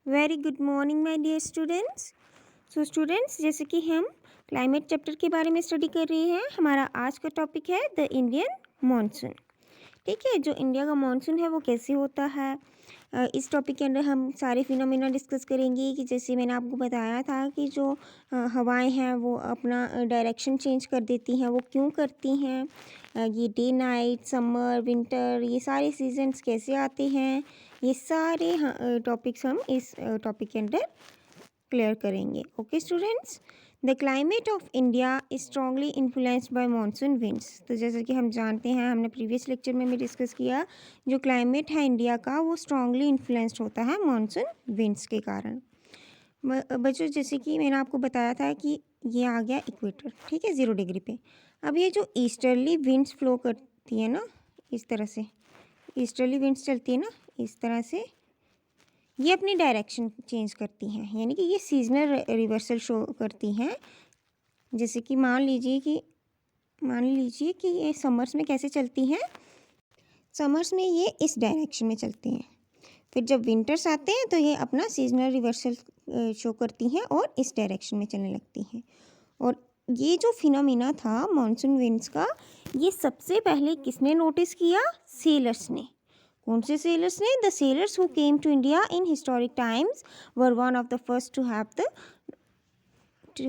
Very good morning my dear students. So students, जैसे कि हम क्लाइमेट चैप्टर के बारे में स्टडी कर रहे हैं, हमारा आज का टॉपिक है द इंडियन मॉनसून। ठीक है, जो इंडिया का मॉनसून है वो कैसे होता है, इस टॉपिक के अंदर हम सारे फिनोमेना डिस्कस करेंगे। कि जैसे मैंने आपको बताया था कि जो हवाएं हैं वो अपना डायरेक्शन चेंज कर देती हैं, वो क्यों करती हैं, ये डे नाइट, समर, विंटर, ये सारे सीजन्स कैसे आते हैं, ये सारे टॉपिक्स हम इस टॉपिक के अंदर क्लियर करेंगे। Okay students, the climate of India is strongly influenced by monsoon winds. तो जैसे कि हम जानते हैं, हमने प्रीवियस लेक्चर में भी डिस्कस किया, जो क्लाइमेट है इंडिया का वो स्ट्रांगली इन्फ्लुएंस्ड होता है मानसून विंड्स के कारण। बच्चों, जैसे कि मैंने आपको बताया था कि ये आ गया इक्वेटर, ठीक है, 0 डिग्री पे। अब ये जो ईस्टर्ली विंड्स फ्लो करती है ना, इस तरह से ईस्टर्ली विंड्स चलती है ना, इस तरह से ये अपनी डायरेक्शन चेंज करती हैं, यानी कि ये सीजनल रिवर्सल शो करती हैं। जैसे कि मान लीजिए कि ये समर्स में कैसे चलती हैं। समर्स में ये इस डायरेक्शन में चलती हैं, फिर जब विंटर्स आते हैं तो ये अपना सीजनल रिवर्सल शो करती हैं और इस डायरेक्शन में चलने लगती हैं। और ये जो फिनोमिना था मॉनसून विंड्स का, ये सबसे पहले किसने नोटिस किया? सेलर्स ने। कौन से सेलर्स ने? The sailors who came to India in historic times were one of the first to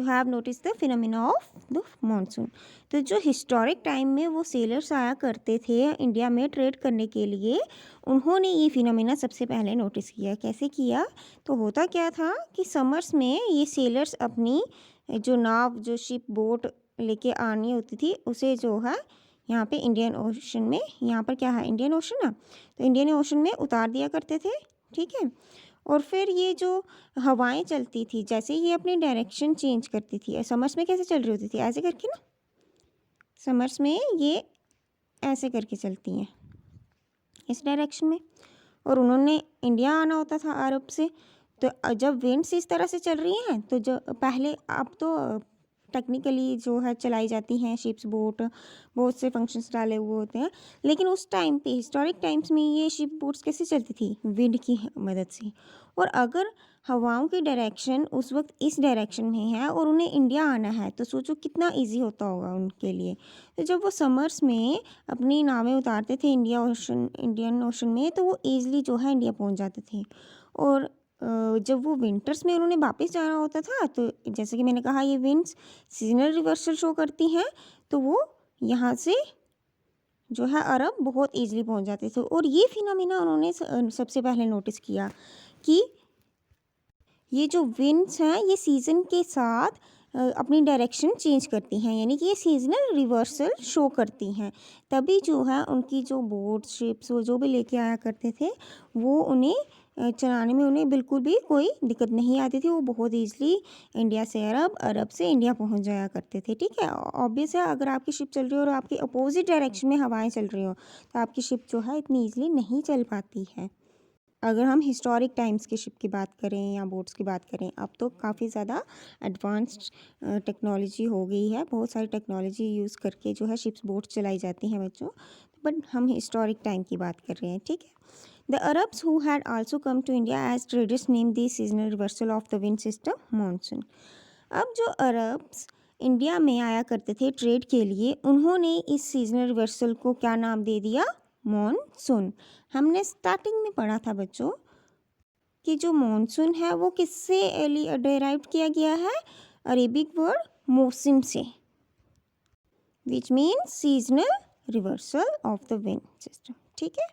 have notice the phenomena of the monsoon. तो जो हिस्टोरिक टाइम में वो सेलर्स आया करते थे इंडिया में ट्रेड करने के लिए, उन्होंने ये फिनोमिना सबसे पहले नोटिस किया। कैसे किया? तो होता क्या था कि समर्स में ये सेलर्स अपनी जो नाव, जो शिप, बोट लेके आनी होती थी, उसे जो है यहाँ पे इंडियन ओशन में, यहाँ पर क्या है, इंडियन ओशन ना, तो इंडियन ओशन में उतार दिया करते थे। ठीक है, और फिर ये जो हवाएं चलती थी, जैसे ये अपनी डायरेक्शन चेंज करती थी, समर्स में कैसे चल रही होती थी? ऐसे करके ना, समर्स में ये ऐसे करके चलती हैं इस डायरेक्शन में, और उन्होंने इंडिया आना होता था अरब से। तो जब विंड्स इस तरह से चल रही हैं, तो जो पहले, अब तो टेक्निकली जो है चलाई जाती हैं शिप्स, बोट, बहुत से फंक्शंस डाले हुए होते हैं, लेकिन उस टाइम पे, हिस्टोरिक टाइम्स में, ये शिप बोट्स कैसे चलती थी? विंड की मदद से। और अगर हवाओं की डायरेक्शन उस वक्त इस डायरेक्शन में है और उन्हें इंडिया आना है, तो सोचो कितना ईजी होता होगा उनके लिए। तो जब वो समर्स में अपनी नावें उतारते थे इंडियन ओशन में, तो वो ईज़िली जो है इंडिया पहुंच जाते थे। और जब वो विंटर्स में उन्होंने वापस जाना होता था, तो जैसे कि मैंने कहा, ये विंड्स सीजनल रिवर्सल शो करती हैं, तो वो यहाँ से जो है अरब बहुत ईजिली पहुंच जाते थे। और ये फिनोमिना उन्होंने सबसे पहले नोटिस किया कि ये जो विंड्स हैं ये सीज़न के साथ अपनी डायरेक्शन चेंज करती हैं, यानी कि ये सीजनल रिवर्सल शो करती हैं। तभी जो है उनकी जो बोट, शिप्स, वो जो भी लेके आया करते थे, वो उन्हें चलाने में उन्हें बिल्कुल भी कोई दिक्कत नहीं आती थी। वो बहुत ईजिली इंडिया से अरब, अरब से इंडिया पहुंच जाया करते थे। ठीक है, ऑब्वियस है, अगर आपकी शिप चल रही हो और आपकी अपोजिट डायरेक्शन में हवाएं चल रही हो, तो आपकी शिप जो है इतनी ईजिली नहीं चल पाती है। अगर हम हिस्टोरिक टाइम्स की शिप की बात करें या बोट्स की बात करें, अब तो काफ़ी ज़्यादा एडवांस्ड टेक्नोलॉजी हो गई है, बहुत सारी टेक्नोलॉजी यूज़ करके जो है शिप्स, बोट्स चलाई जाती हैं बच्चों। बट हम हिस्टोरिक टाइम की बात कर रहे हैं। ठीक है, the Arabs who had also come to India as traders name the seasonal reversal of the wind system monsoon. अब जो अरब्स इंडिया में आया करते थे ट्रेड के लिए, उन्होंने इस सीजनल रिवर्सल को क्या नाम दे दिया? मॉनसून। हमने स्टार्टिंग में पढ़ा था बच्चों कि जो मॉनसून है वो किससे डेराइव किया गया है? अरेबिक वर्ड मौसम से, which means seasonal reversal of the wind system. ठीक है,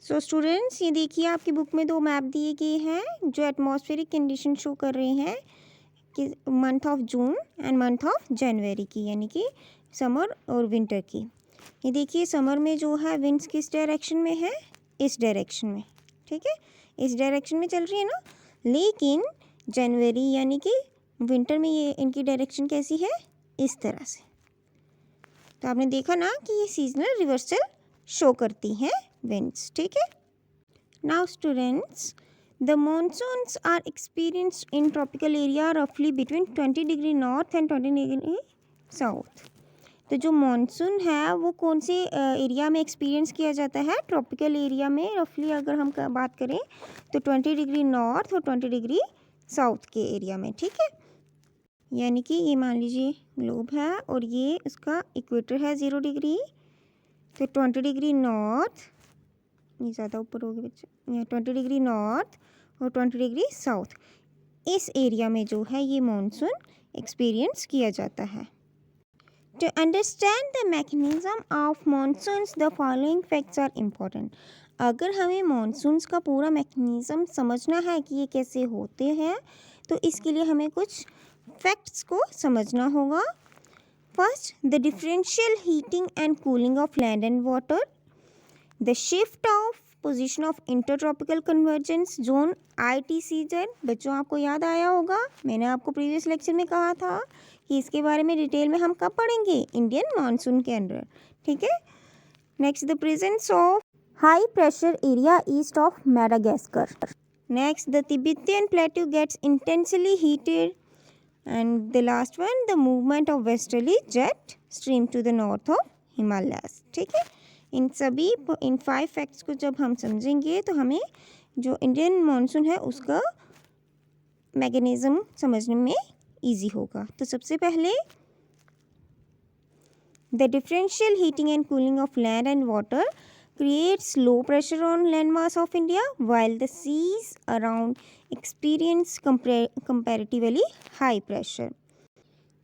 सो स्टूडेंट्स, ये देखिए आपकी बुक में 2 मैप दिए गए हैं जो एटमॉस्फेरिक कंडीशन शो कर रहे हैं कि month of June and month of January की, यानी कि समर और विंटर की। ये देखिए, समर में जो है विंड्स किस डायरेक्शन में है? इस डायरेक्शन में। ठीक है, इस डायरेक्शन में चल रही है ना। लेकिन जनवरी यानी कि विंटर में ये इनकी डायरेक्शन कैसी है? इस तरह से। तो आपने देखा ना कि ये सीजनल रिवर्सल शो करती हैं विंड्स। ठीक है, now students, the monsoons are experienced in tropical area roughly between 20 degree north and 20 degree south. तो जो मानसून है वो कौन से एरिया में एक्सपीरियंस किया जाता है? ट्रॉपिकल एरिया में। रफली अगर हम बात करें तो 20 डिग्री नॉर्थ और 20 डिग्री साउथ के एरिया में, ठीक है। यानी कि ये मान लीजिए ग्लोब है और ये उसका इक्वेटर है 0 डिग्री, तो 20 डिग्री नॉर्थ, ये ज़्यादा ऊपर हो गया बच्चे, यहाँ 20 डिग्री नॉर्थ और 20 डिग्री साउथ, इस एरिया में जो है ये मानसून एक्सपीरियंस किया जाता है। To understand the mechanism of monsoons, the following facts are important. अगर हमें मानसून्स का पूरा मैकेनिज़्म समझना है कि ये कैसे होते हैं, तो इसके लिए हमें कुछ फैक्ट्स को समझना होगा। First, the differential heating and cooling of land and water, the shift of position of intertropical convergence zone ITCZ। बच्चों आपको याद आया होगा, मैंने आपको प्रीवियस लेक्चर में कहा था कि इसके बारे में डिटेल में हम कब पढ़ेंगे? इंडियन मानसून के अंदर, ठीक है। Next, the presence of high pressure area east of Madagascar. Next, the Tibetan plateau gets intensely heated. And the last one, the movement of westerly jet stream to the north of Himalayas, ठीक है। इन 5 facts को जब हम समझेंगे तो हमें जो Indian monsoon है उसका मैकेनिज़्म समझने में इजी होगा। तो सबसे पहले, the differential heating and cooling of land and water creates low pressure on land mass of India while the seas around experience comparatively high pressure।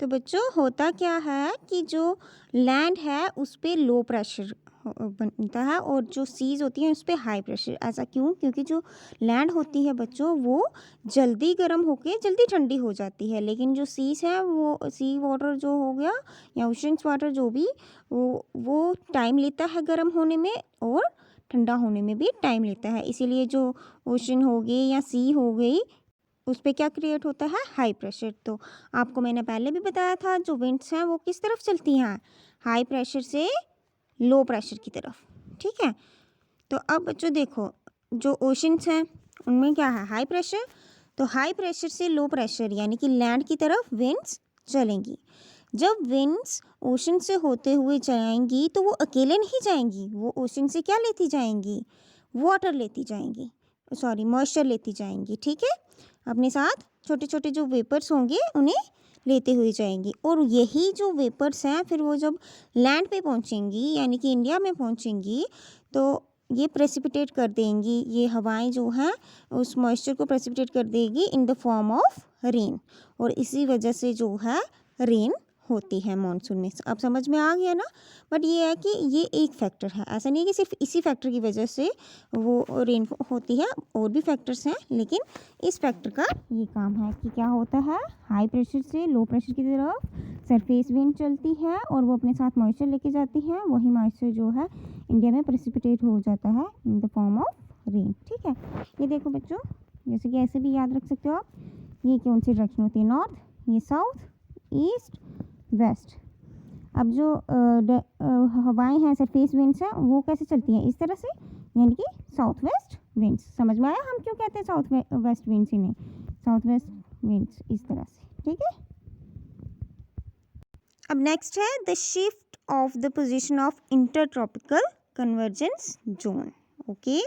तो बच्चों होता क्या है कि जो लैंड है उस पर लो प्रेशर बनता है और जो सीज होती हैं उस पर हाई प्रेशर। ऐसा क्यों? क्योंकि जो लैंड होती है बच्चों वो जल्दी गर्म होके जल्दी ठंडी हो जाती है, लेकिन जो सीज है वो सी वाटर जो हो गया या ओशंस वाटर जो भी वो टाइम लेता है गर्म होने में और ठंडा होने में भी टाइम लेता है। इसीलिए जो ओशन हो गई या सी हो गई उस पर क्या क्रिएट होता है? High pressure. तो आपको मैंने पहले भी बताया था जो विंड्स हैं वो किस तरफ चलती हैं? हाई प्रेशर से लो प्रेशर की तरफ, ठीक है। तो अब बच्चों देखो, जो ओशंस हैं उनमें क्या है? High pressure. तो हाई प्रेशर से लो प्रेशर यानी कि लैंड की तरफ विंड्स चलेंगी। जब विंड्स ओशन से होते हुए जाएंगी तो वो अकेले नहीं जाएंगी, वो ओशन से क्या लेती जाएंगी? वाटर लेती जाएंगी, सॉरी मॉइस्चर लेती जाएंगी, ठीक है। अपने साथ छोटे छोटे जो वेपर्स होंगे उन्हें लेते हुए जाएंगी और यही जो वेपर्स हैं फिर वो जब लैंड पे पहुंचेंगी यानी कि इंडिया में पहुंचेंगी तो ये प्रेसिपिटेट कर देंगी, ये हवाएं जो हैं उस मॉइस्चर को प्रेसिपिटेट कर देगी in the form of rain, और इसी वजह से जो है रेन होती है मानसून में। अब समझ में आ गया ना। बट ये है कि ये एक फैक्टर है, ऐसा नहीं है कि सिर्फ इसी फैक्टर की वजह से वो रेन होती है, और भी फैक्टर्स हैं, लेकिन इस फैक्टर का ये काम है कि क्या होता है? हाई प्रेशर से लो प्रेशर की तरफ सरफेस विंड चलती है और वो अपने साथ मॉइस्चर लेके जाती है, वही मॉइस्चर जो है इंडिया में प्रेसिपिटेट हो जाता है in the form of rain, ठीक है। ये देखो बच्चों, जैसे कि ऐसे भी याद रख सकते हो आप, ये कौन सी डायरेक्शन होती है? नॉर्थ, ये साउथ, ईस्ट, वेस्ट। अब जो हवाएं हैं सरफेस विंड्स हैं वो कैसे चलती हैं? इस तरह से, यानी कि साउथ वेस्ट विंड्स। समझ में आया हम क्यों कहते हैं साउथ वेस्ट विंड्स? इन्हें साउथ वेस्ट विंड्स इस तरह से, ठीक है। अब नेक्स्ट है the shift of the position of intertropical convergence zone. Okay,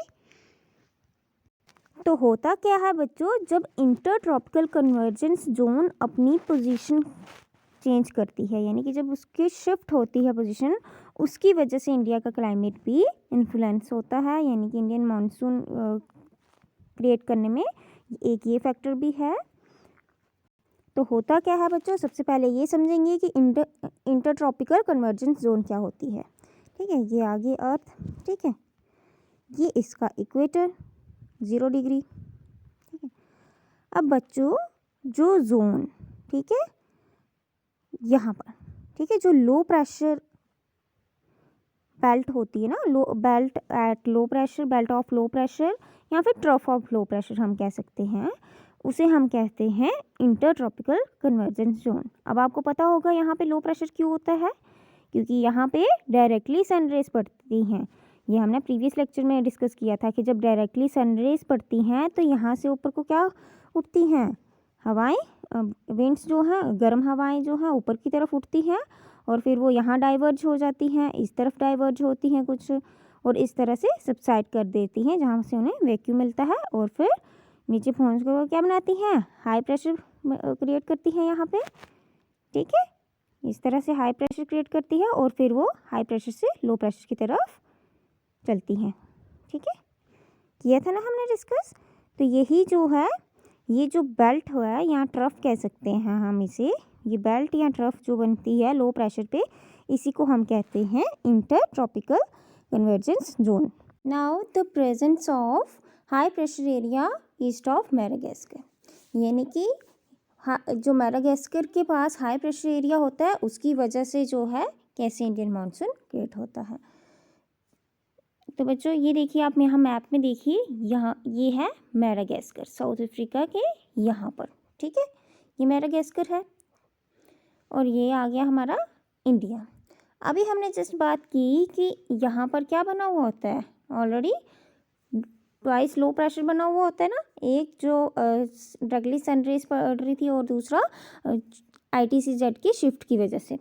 तो होता क्या है बच्चों, जब इंटरट्रॉपिकल कन्वर्जेंस जोन अपनी पोजीशन चेंज करती है, यानी कि जब उसकी शिफ्ट होती है पोजीशन, उसकी वजह से इंडिया का क्लाइमेट भी इन्फ्लुएंस होता है, यानी कि इंडियन मानसून क्रिएट करने में एक ये फैक्टर भी है। तो होता क्या है बच्चों, सबसे पहले ये समझेंगे कि इंटरट्रॉपिकल कन्वर्जेंस जोन क्या होती है, ठीक है। ये आगे अर्थ, ठीक है, ये इसका इक्वेटर 0 डिग्री, ठीक है। अब बच्चों जो जोन, ठीक है, यहाँ पर, ठीक है, जो लो प्रेशर बेल्ट होती है ना, low belt at low pressure, belt of low pressure या फिर ट्रफ ऑफ लो प्रेशर हम कह सकते हैं, उसे हम कहते हैं इंटरट्रॉपिकल कन्वर्जेंस जोन। अब आपको पता होगा यहाँ पे लो प्रेशर क्यों होता है, क्योंकि यहाँ पे डायरेक्टली सनरेज पड़ती हैं। ये हमने प्रीवियस लेक्चर में डिस्कस किया था कि जब डायरेक्टली सनरेज पड़ती हैं तो यहाँ से ऊपर को क्या उठती हैं? हवाएं, विंड्स जो हैं, गर्म हवाएं जो हैं ऊपर की तरफ उठती हैं और फिर वो यहाँ डाइवर्ज हो जाती हैं, इस तरफ डाइवर्ज होती हैं कुछ, और इस तरह से सबसाइड कर देती हैं, जहाँ से उन्हें वैक्यूम मिलता है, और फिर नीचे पहुँच कर वो क्या बनाती हैं, हाई प्रेशर क्रिएट करती हैं यहाँ पे। ठीक है, इस तरह से हाई प्रेशर क्रिएट करती है, और फिर वो हाई प्रेशर से लो प्रेशर की तरफ चलती हैं। ठीक है, किया था ना हमने डिस्कस। तो यही जो है, ये जो बेल्ट है, यहाँ ट्रफ कह सकते हैं हम इसे, ये बेल्ट या ट्रफ जो बनती है लो प्रेशर पे, इसी को हम कहते हैं inter tropical convergence zone. Now the presence of high pressure area east of Madagascar, यानी कि जो मैडागास्कर के पास हाई प्रेशर एरिया होता है उसकी वजह से जो है कैसे इंडियन मानसून क्रिएट होता है। तो बच्चों ये देखिए, आप यहाँ मैप में देखिए, यहाँ ये है मैडागास्कर, साउथ अफ्रीका के यहाँ पर। ठीक है, ये मैडागास्कर है और ये आ गया हमारा इंडिया। अभी हमने जस्ट बात की कि यहाँ पर क्या बना हुआ होता है, ऑलरेडी ट्वाइस लो प्रेशर बना हुआ होता है ना, एक जो डायरेक्टली सनरेज पड़ रही थी और दूसरा ITCZ की शिफ्ट की वजह से।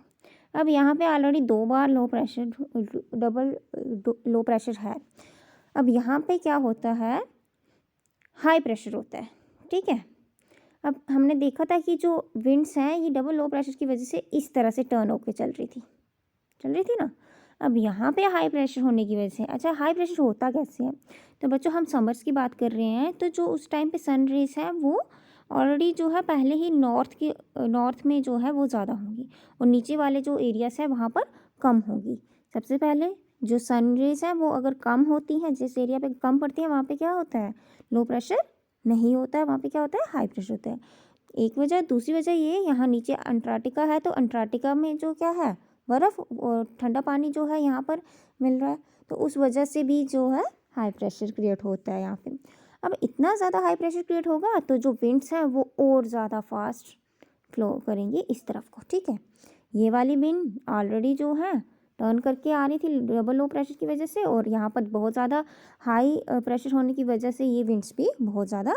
अब यहाँ पे ऑलरेडी 2 बार low pressure, double low pressure है। अब यहाँ पे क्या होता है, हाई प्रेशर होता है। ठीक है, अब हमने देखा था कि जो विंड्स हैं ये डबल लो प्रेशर की वजह से इस तरह से टर्न होकर चल रही थी ना। अब यहाँ पे हाई प्रेशर होने की वजह से, अच्छा हाई प्रेशर होता कैसे है, तो बच्चों हम समर्स की बात कर रहे हैं, तो जो उस टाइम पे सन रेज है वो ऑलरेडी जो है पहले ही नॉर्थ में जो है वो ज़्यादा होंगी, और नीचे वाले जो एरियाज है वहाँ पर कम होगी। सबसे पहले जो सन रेज है वो अगर कम होती हैं, जिस एरिया पे कम पड़ती है वहाँ पे क्या होता है, लो प्रेशर नहीं होता है, वहाँ पे क्या होता है, हाई प्रेशर होता है। एक वजह, दूसरी वजह ये, यहाँ नीचे अंटार्कटिका है, तो अंटार्कटिका में जो क्या है, बर्फ़ और ठंडा पानी जो है यहाँ पर मिल रहा है, तो उस वजह से भी जो है हाई प्रेशर क्रिएट होता है यहाँ पे। अब इतना ज़्यादा हाई प्रेशर क्रिएट होगा तो जो विंड्स हैं वो और ज़्यादा फास्ट फ्लो करेंगे इस तरफ को। ठीक है, ये वाली विंड ऑलरेडी जो है टर्न करके आ रही थी डबल लो प्रेशर की वजह से, और यहाँ पर बहुत ज़्यादा हाई प्रेशर होने की वजह से ये विंड्स भी बहुत ज़्यादा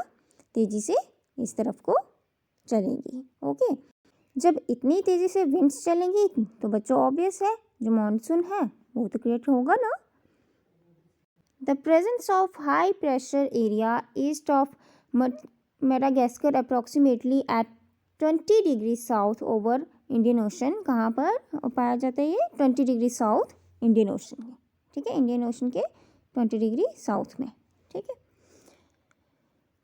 तेज़ी से इस तरफ को चलेंगी। ओके, जब इतनी तेज़ी से विंड्स चलेंगी तो बच्चों ऑब्वियस है जो मानसून है वो तो क्रिएट होगा ना। The presence of high pressure area east of Madagascar approximately at 20 degree south over Indian ocean, कहाँ पर पाया जाता है ये, 20 डिग्री साउथ इंडियन ओशन में। ठीक है, इंडियन ओशन के 20 डिग्री साउथ में। ठीक है,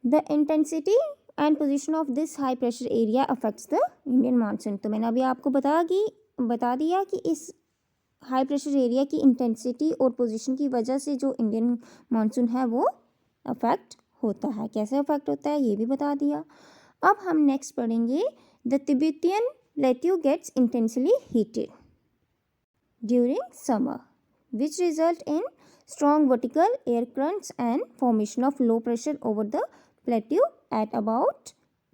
the intensity and position of this high pressure area affects the Indian monsoon. तो मैंने अभी आपको बता दिया कि इस हाई प्रेशर एरिया की इंटेंसिटी और पोजीशन की वजह से जो इंडियन मानसून है वो अफेक्ट होता है। कैसे अफेक्ट होता है ये भी बता दिया। अब हम नेक्स्ट पढ़ेंगे, the Tibetan plateau gets intensely heated during summer which result in strong vertical air currents and formation of low pressure over the plateau at about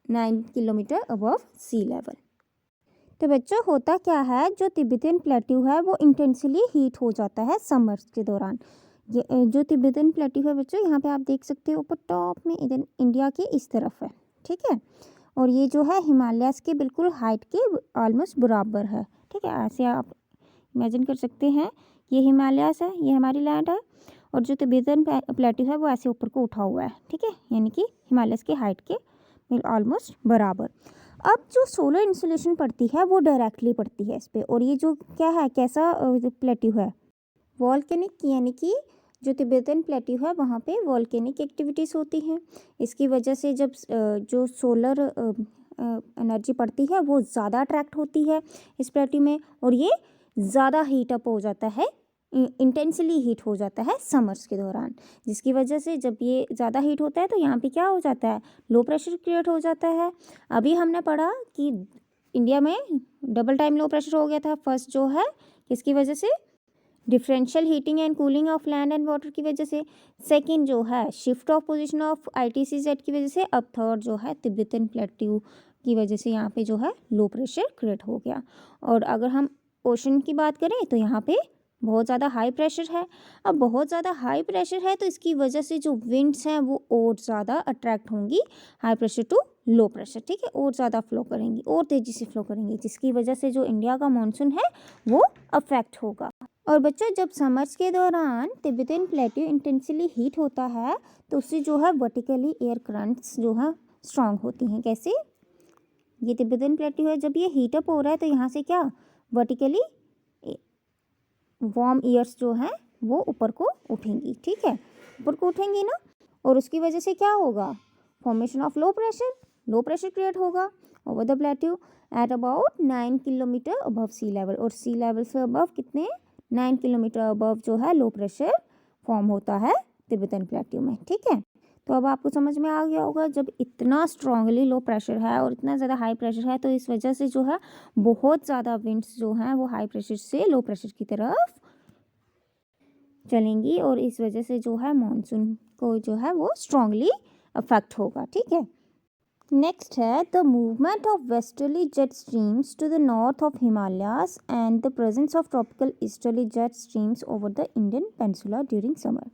9 kilometre above sea level। तो बच्चों होता क्या है, जो तिब्बतियन प्लेट्यू है वो intensely heat हो जाता है समर्स के दौरान। ये जो तिब्बतियन प्लेट्यू है बच्चों, यहाँ पे आप देख सकते हो ऊपर टॉप में, इधर इंडिया के इस तरफ है। ठीक है, और ये जो है हिमालयास के बिल्कुल हाइट के ऑलमोस्ट बराबर है। ठीक है, ऐसे आप इमेजिन कर सकते हैं, ये हिमालयास है, ये हमारी लैंड है, और जो तिब्बतियन प्लेट्यू है वो ऐसे ऊपर को उठा हुआ है। ठीक है, यानी कि हिमालयास के हाइट के ऑलमोस्ट बराबर। अब जो सोलर इंसुलेशन पड़ती है वो डायरेक्टली पड़ती है इस पर, और ये जो क्या है, कैसा प्लेट्यू है, वॉल्केनिक, यानी कि जो तिब्बतियन प्लेट्यू है वहाँ पे वॉल्केनिक एक्टिविटीज़ होती हैं। इसकी वजह से जब जो सोलर एनर्जी पड़ती है वो ज़्यादा अट्रैक्ट होती है इस प्लेट्यू में, और ये ज़्यादा हीट अप हो जाता है, इंटेंसली हीट हो जाता है समर्स के दौरान, जिसकी वजह से जब ये ज़्यादा हीट होता है तो यहाँ पे क्या हो जाता है, लो प्रेशर क्रिएट हो जाता है। अभी हमने पढ़ा कि इंडिया में डबल टाइम लो प्रेशर हो गया था। फर्स्ट जो है किसकी वजह से, differential heating and cooling of land and water की वजह से। सेकंड जो है shift of position of ITCZ की वजह से। अब थर्ड जो है तिब्बतियन प्लेट्यू की वजह से यहाँ पे जो है लो प्रेशर क्रिएट हो गया। और अगर हम ओशन की बात करें तो यहाँ पे बहुत ज़्यादा हाई प्रेशर है। अब बहुत ज़्यादा हाई प्रेशर है तो इसकी वजह से जो विंड्स हैं वो और ज़्यादा अट्रैक्ट होंगी high pressure to low pressure, ठीक है, और ज़्यादा फ्लो करेंगी, और तेज़ी से फ्लो करेंगी, जिसकी वजह से जो इंडिया का मानसून है वो अफेक्ट होगा। और बच्चों, जब समर्स के दौरान तिब्बतन प्लेट्यू इंटेंसिवली हीट होता है तो उससे जो है वर्टिकली एयर करंट्स जो है स्ट्रांग होती हैं। कैसे? ये तिब्बतन प्लेट्यू है, जब ये हीटअप हो रहा है तो यहाँ से क्या वर्टिकली वार्म एयर्स जो हैं वो ऊपर को उठेंगी, ठीक है, ऊपर को उठेंगी ना, और उसकी वजह से क्या होगा? Formation of low pressure create होगा over the plateau at about 9 kilometre above sea level, और सी लेवल से अबव कितने? 9 किलोमीटर अबव जो है लो प्रेशर फॉर्म होता है तिब्बतन प्लेट्यू में, ठीक है। तो अब आपको समझ में आ गया होगा, जब इतना स्ट्रांगली लो प्रेशर है और इतना ज़्यादा हाई प्रेशर है तो इस वजह से जो है बहुत ज़्यादा विंड्स जो हैं वो हाई प्रेशर से लो प्रेशर की तरफ चलेंगी, और इस वजह से जो है मानसून को जो है वो स्ट्रांगली अफेक्ट होगा, ठीक है। नेक्स्ट है the movement of westerly jet streams to the north of Himalayas and the presence of tropical easterly jet streams over the Indian peninsula during summer.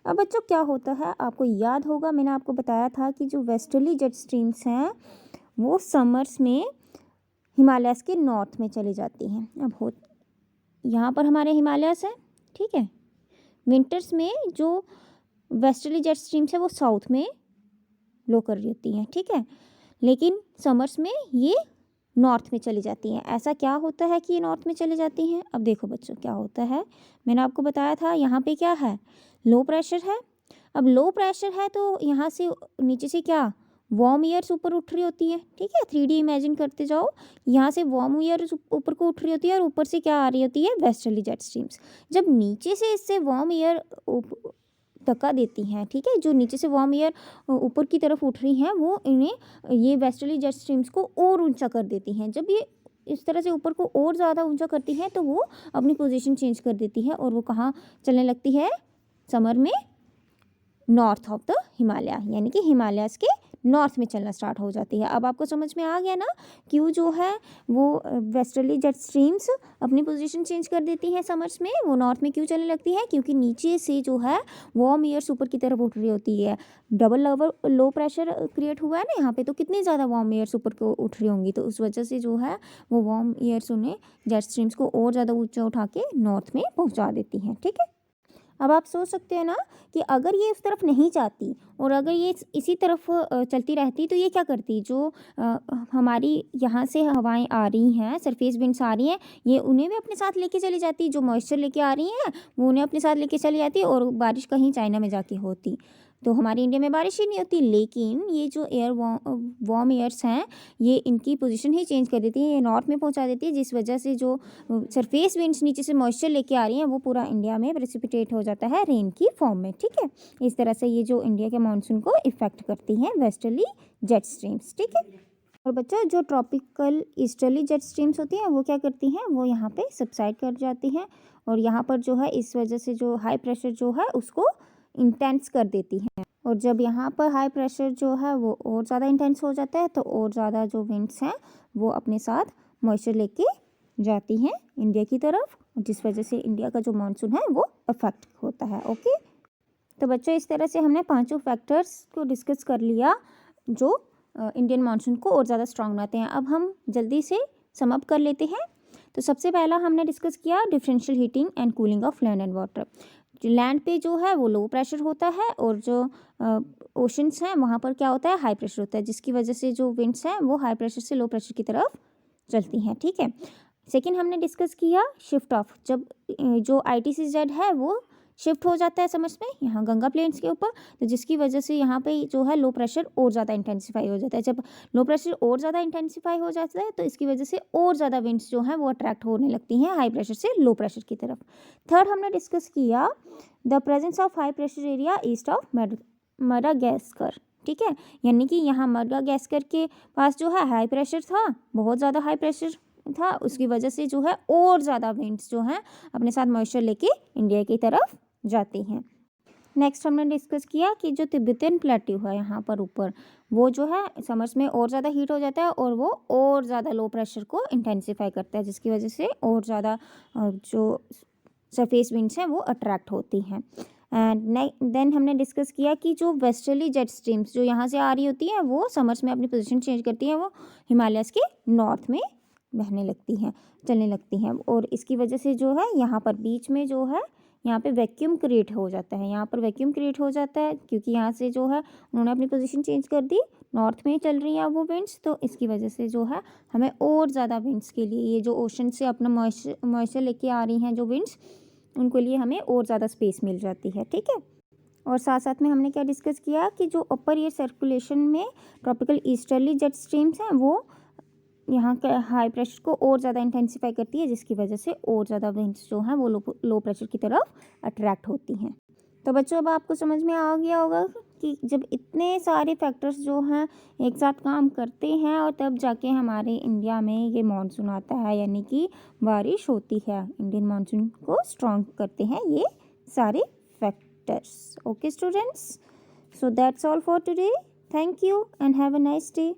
अब बच्चों क्या होता है, आपको याद होगा मैंने आपको बताया था कि जो वेस्टर्ली जेट स्ट्रीम्स हैं वो समर्स में हिमालयस के नॉर्थ में चली जाती हैं। अब यहाँ पर हमारे हिमालयस हैं, ठीक है। विंटर्स में जो वेस्टर्ली जेट स्ट्रीम्स है वो साउथ में लो कर रही होती हैं, ठीक है, लेकिन समर्स में ये नॉर्थ में चली जाती हैं। ऐसा क्या होता है कि ये नॉर्थ में चली जाती हैं? अब देखो बच्चों क्या होता है, मैंने आपको बताया था यहाँ पे क्या है, लो प्रेशर है। अब लो प्रेशर है तो यहाँ से नीचे से क्या वार्म एयर्स ऊपर उठ रही होती है, ठीक है, 3D इमेजिन करते जाओ, यहाँ से वार्म एयर्स ऊपर को उठ रही होती है और ऊपर से क्या आ रही होती है? Westerly jet streams. जब नीचे से इससे वार्म एयर धक्का देती हैं, ठीक है, जो नीचे से वार्म एयर ऊपर की तरफ उठ रही हैं वो इन्हें ये वेस्टर्ली जेट स्ट्रीम्स को और ऊंचा कर देती हैं। जब ये इस तरह से ऊपर को और ज़्यादा ऊंचा करती हैं तो वो अपनी पोजीशन चेंज कर देती है और वो कहाँ चलने लगती है? समर में नॉर्थ ऑफ द हिमालय, यानी कि हिमालयस के नॉर्थ में चलना स्टार्ट हो जाती है। अब आपको समझ में आ गया ना क्यों जो है वो वेस्टर्ली जेट स्ट्रीम्स अपनी पोजीशन चेंज कर देती हैं समर्स में, वो नॉर्थ में क्यों चलने लगती है? क्योंकि नीचे से जो है वार्म एयर्स ऊपर की तरफ उठ रही होती है, डबल लो प्रेशर क्रिएट हुआ है ना यहाँ पे, तो कितनी ज़्यादा वार्म एयर्स ऊपर को उठ रही होंगी, तो उस वजह से जो है वो वार्म एयर्स उन्हें जेट स्ट्रीम्स को और ज़्यादा ऊँचा उठा के नॉर्थ में पहुँचा देती हैं, ठीक है। अब आप सोच सकते हैं ना कि अगर ये इस तरफ नहीं जाती और अगर ये इसी तरफ चलती रहती तो ये क्या करती? जो हमारी यहाँ से हवाएं आ रही हैं, सरफेस विंड्स आ रही हैं, ये उन्हें भी अपने साथ लेके चली जाती, जो मॉइस्चर लेके आ रही हैं वो उन्हें अपने साथ लेके चली जाती और बारिश कहीं चाइना में जाके होती, तो हमारे इंडिया में बारिश ही नहीं होती। लेकिन ये जो एयर वार्म एयर्स हैं ये इनकी पोजीशन ही चेंज कर देती है, ये नॉर्थ में पहुंचा देती है, जिस वजह से जो सरफेस विंड्स नीचे से मॉइस्चर लेके आ रही हैं वो पूरा इंडिया में प्रेसिपिटेट हो जाता है रेन की फॉर्म में, ठीक है। इस तरह से ये जो इंडिया के मानसून को इफेक्ट करती हैं वेस्टर्ली जेट स्ट्रीम्स, ठीक है। और बच्चों जो ट्रॉपिकल ईस्टर्ली जेट स्ट्रीम्स होती हैं वो क्या करती हैं? वो यहाँ पे सबसाइड कर जाती हैं और यहाँ पर जो है इस वजह से जो हाई प्रेशर जो है उसको इंटेंस कर देती हैं, और जब यहाँ पर हाई प्रेशर जो है वो और ज़्यादा इंटेंस हो जाता है तो और ज़्यादा जो विंड्स हैं वो अपने साथ मॉइस्चर लेके जाती हैं इंडिया की तरफ, जिस वजह से इंडिया का जो मानसून है वो अफेक्ट होता है, ओके। तो बच्चों इस तरह से हमने पांचों फैक्टर्स को डिस्कस कर लिया जो इंडियन मानसून को और ज़्यादा स्ट्रांग बनाते हैं। अब हम जल्दी से सम अप कर लेते हैं। तो सबसे पहला हमने डिस्कस किया differential heating and cooling of land and water. Land पे जो है वो लो प्रेशर होता है और जो ओशंस हैं वहाँ पर क्या होता है? हाई प्रेशर होता है, जिसकी वजह से जो विंड्स हैं वो हाई प्रेशर से लो प्रेशर की तरफ चलती हैं, ठीक है। सेकेंड हमने डिस्कस किया शिफ्ट ऑफ, जब जो ITCZ है वो शिफ्ट हो जाता है समर्स में यहाँ गंगा प्लेन्स के ऊपर, तो जिसकी वजह से यहाँ पे जो है लो प्रेशर और ज़्यादा इंटेंसिफाई हो जाता है। जब लो प्रेशर और ज़्यादा इंटेंसिफाई हो जाता है तो इसकी वजह से और ज़्यादा विंड्स जो हैं वो अट्रैक्ट होने लगती हैं हाई प्रेशर से लो प्रेशर की तरफ। थर्ड हमने डिस्कस किया the presence of high pressure area east of Madagascar, ठीक है, यानी कि यहाँ मडागास्कर के पास जो है हाई प्रेशर था, बहुत ज़्यादा हाई प्रेशर था, उसकी वजह से जो है और ज़्यादा विंड्स जो हैं अपने साथ मॉइस्चर लेके इंडिया की तरफ जाती हैं। नेक्स्ट हमने डिस्कस किया कि जो तिब्बतन प्लेट्यू है यहाँ पर ऊपर वो जो है समर्स में और ज़्यादा हीट हो जाता है और वो और ज़्यादा लो प्रेशर को इंटेंसिफाई करता है, जिसकी वजह से और ज़्यादा जो सरफेस विंड्स हैं वो अट्रैक्ट होती हैं। एंड देन हमने डिस्कस किया कि जो वेस्टर्ली जेट स्ट्रीम्स जो यहाँ से आ रही होती हैं वो समर्स में अपनी पोजीशन चेंज करती हैं, वो हिमालयस के नॉर्थ में बहने लगती हैं, चलने लगती हैं, और इसकी वजह से जो है यहाँ पर बीच में जो है यहाँ पे वैक्यूम क्रिएट हो जाता है, यहाँ पर वैक्यूम क्रिएट हो जाता है क्योंकि यहाँ से जो है उन्होंने अपनी पोजीशन चेंज कर दी, नॉर्थ में चल रही हैं वो विंड्स, तो इसकी वजह से जो है हमें और ज़्यादा विंड्स के लिए ये जो ओशन से अपना मॉइस्चर लेके आ रही हैं जो विंड्स, उनको लिए हमें और ज़्यादा स्पेस मिल जाती है, ठीक है। और साथ साथ में हमने क्या डिस्कस किया कि जो अपर एयर सर्कुलेशन में ट्रॉपिकल ईस्टर्ली जेट स्ट्रीम्स हैं वो यहाँ के हाई प्रेशर को और ज़्यादा इंटेंसिफाई करती है, जिसकी वजह से और ज़्यादा विंड्स जो हैं वो लो प्रेशर की तरफ अट्रैक्ट होती हैं। तो बच्चों अब आपको समझ में आ गया होगा कि जब इतने सारे फैक्टर्स जो हैं एक साथ काम करते हैं और तब जाके हमारे इंडिया में ये मानसून आता है, यानी कि बारिश होती है, इंडियन मानसून को स्ट्रॉन्ग करते हैं ये सारे factors. Okay students, so that's all for today. Thank you and have a nice day.